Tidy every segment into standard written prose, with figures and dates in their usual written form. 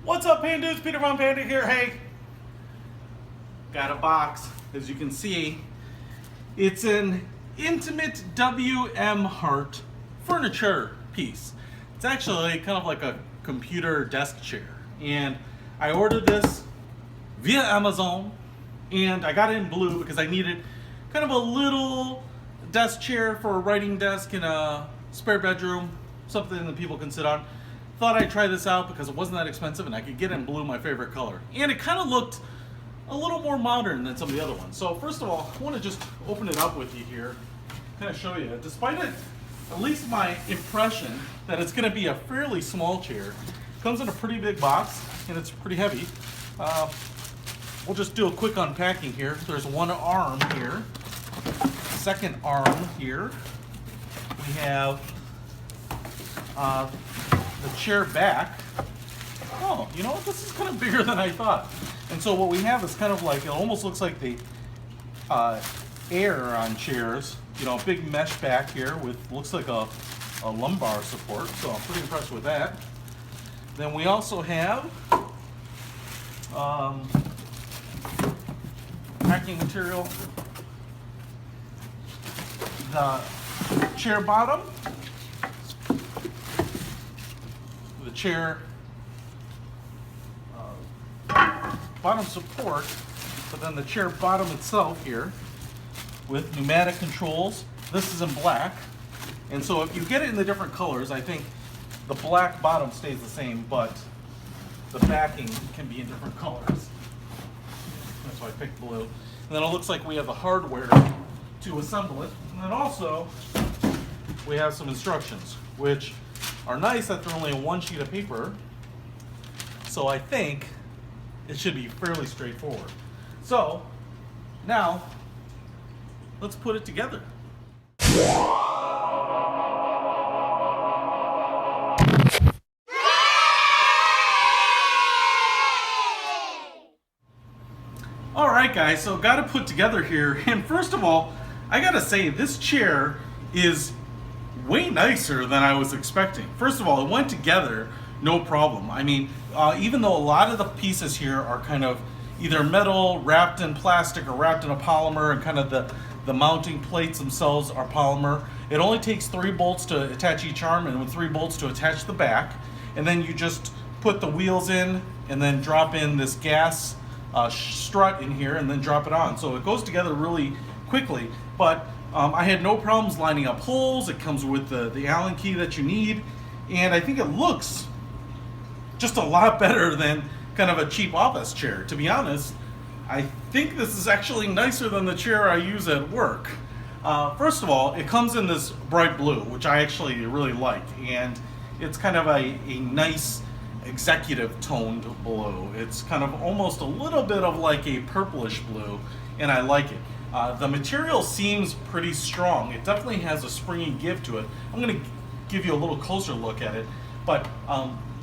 What's up, Pandas? Peter from Panda here. Hey, got a box. As you can see, it's an intimate WM Heart furniture piece. It's actually kind of like a computer desk chair. And I ordered this via Amazon, and I got it in blue because I needed kind of a little desk chair for a writing desk in a spare bedroom, something that people can sit on. Thought I'd try this out because it wasn't that expensive and I could get it in blue, my favorite color. And it kind of looked a little more modern than some of the other ones. So first of all, I want to just open it up with you here, kind of show you. Despite it, at least my impression that it's going to be a fairly small chair, it comes in a pretty big box and it's pretty heavy. We'll just do a quick unpacking here. There's one arm here, second arm here. We have the chair back. Oh, you know what? This is kind of bigger than I thought. And so what we have is kind of like, it almost looks like the air on chairs. You know, a big mesh back here with, looks like a lumbar support. So I'm pretty impressed with that. Then we also have packing material. The chair bottom. The chair bottom support, but then the chair bottom itself here with pneumatic controls. This is in black, and so if you get it in the different colors, I think the black bottom stays the same, but the backing can be in different colors. That's why I picked blue. And then it looks like we have the hardware to assemble it, and then also we have some instructions, which are nice that they're only on one sheet of paper, so I think it should be fairly straightforward. So now let's put it together. All right, guys, so got to put together here, and first of all, I gotta say this chair is way nicer than I was expecting. First of all, it went together no problem. I mean, even though a lot of the pieces here are kind of either metal wrapped in plastic or wrapped in a polymer, and kind of the mounting plates themselves are polymer, it only takes 3 bolts to attach each arm and with 3 bolts to attach the back, and then you just put the wheels in and then drop in this gas strut in here and then drop it on. So it goes together really quickly, but I had no problems lining up holes. It comes with the Allen key that you need, and I think it looks just a lot better than kind of a cheap office chair. To be honest, I think this is actually nicer than the chair I use at work. First of all, it comes in this bright blue, which I actually really like, and it's kind of a nice executive toned blue. It's kind of almost a little bit of like a purplish blue, and I like it. The material seems pretty strong. It definitely has a springy give to it. I'm going to give you a little closer look at it, but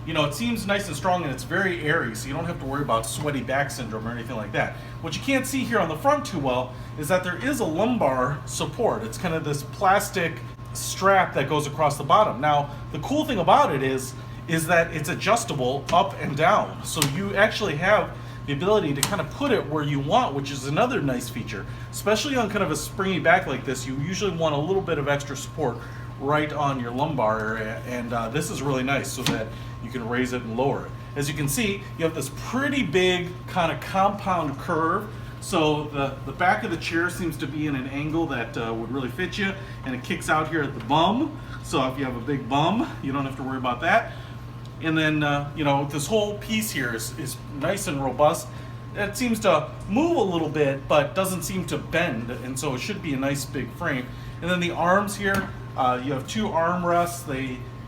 you know, it seems nice and strong, and it's very airy, so you don't have to worry about sweaty back syndrome or anything like that. What you can't see here on the front too well is that there is a lumbar support. It's kind of this plastic strap that goes across the bottom. Now, the cool thing about it is that it's adjustable up and down, so you actually have the ability to kind of put it where you want, which is another nice feature. Especially on kind of a springy back like this, you usually want a little bit of extra support right on your lumbar area, and this is really nice so that you can raise it and lower it. As you can see, you have this pretty big kind of compound curve, so the back of the chair seems to be in an angle that would really fit you, and it kicks out here at the bum, so if you have a big bum, you don't have to worry about that. And then, you know, this whole piece here is nice and robust. It seems to move a little bit, but doesn't seem to bend, and so it should be a nice big frame. And then the arms here, you have 2 armrests.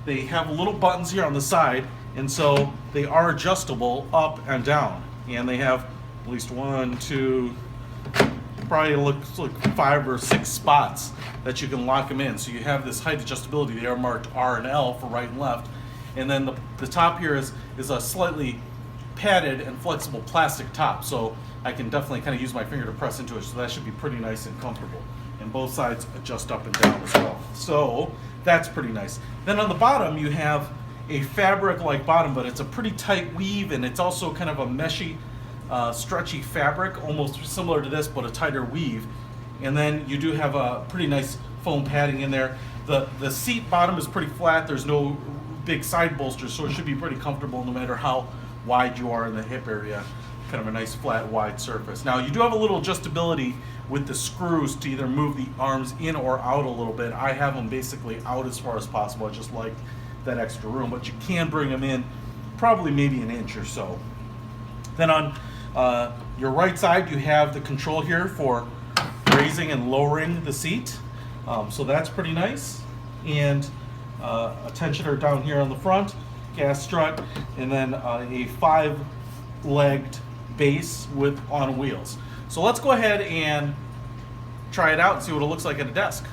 They have little buttons here on the side, and so they are adjustable up and down. And they have at least 1, 2, probably looks like 5 or 6 spots that you can lock them in. So you have this height adjustability. They are marked R and L for right and left. And then the top here is a slightly padded and flexible plastic top, so I can definitely kind of use my finger to press into it, so that should be pretty nice and comfortable. And both sides adjust up and down as well. So that's pretty nice. Then on the bottom you have a fabric-like bottom, but it's a pretty tight weave, and it's also kind of a meshy, stretchy fabric, almost similar to this, but a tighter weave. And then you do have a pretty nice foam padding in there. The seat bottom is pretty flat. There's no big side bolsters, so it should be pretty comfortable no matter how wide you are in the hip area. Kind of a nice flat wide surface. Now you do have a little adjustability with the screws to either move the arms in or out a little bit. I have them basically out as far as possible. I just like that extra room, but you can bring them in probably maybe an inch or so. Then on your right side you have the control here for raising and lowering the seat. So that's pretty nice. And a tensioner down here on the front, gas strut, and then a 5-legged base on wheels. So let's go ahead and try it out and see what it looks like at a desk.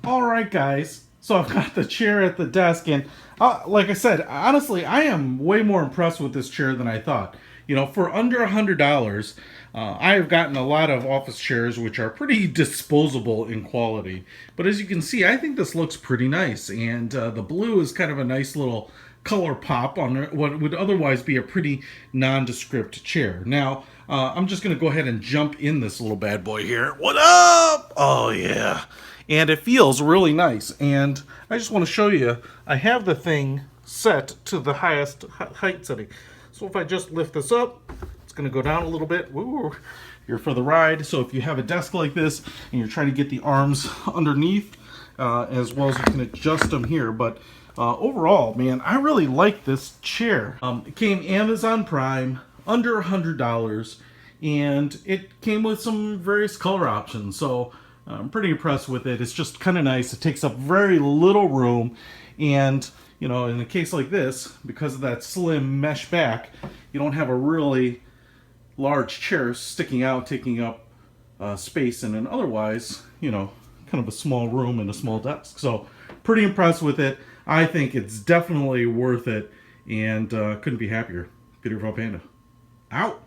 All right, guys. So I've got the chair at the desk, and like I said, honestly, I am way more impressed with this chair than I thought. You know, for under $100, I have gotten a lot of office chairs which are pretty disposable in quality. But as you can see, I think this looks pretty nice, and the blue is kind of a nice little color pop on what would otherwise be a pretty nondescript chair. Now, I'm just going to go ahead and jump in this little bad boy here. What up? Oh, yeah. And it feels really nice. And I just want to show you, I have the thing set to the highest height setting. So if I just lift this up, it's going to go down a little bit. Woo, you're for the ride. So if you have a desk like this and you're trying to get the arms underneath, as well as you can adjust them here. But overall, man, I really like this chair. It came Amazon Prime, under $100, and it came with some various color options. So I'm pretty impressed with it. It's just kind of nice. It takes up very little room, and you know, in a case like this, because of that slim mesh back, you don't have a really large chair sticking out, taking up space in an otherwise, you know, kind of a small room and a small desk. So pretty impressed with it. I think it's definitely worth it, and couldn't be happier. Good from Panda. Out.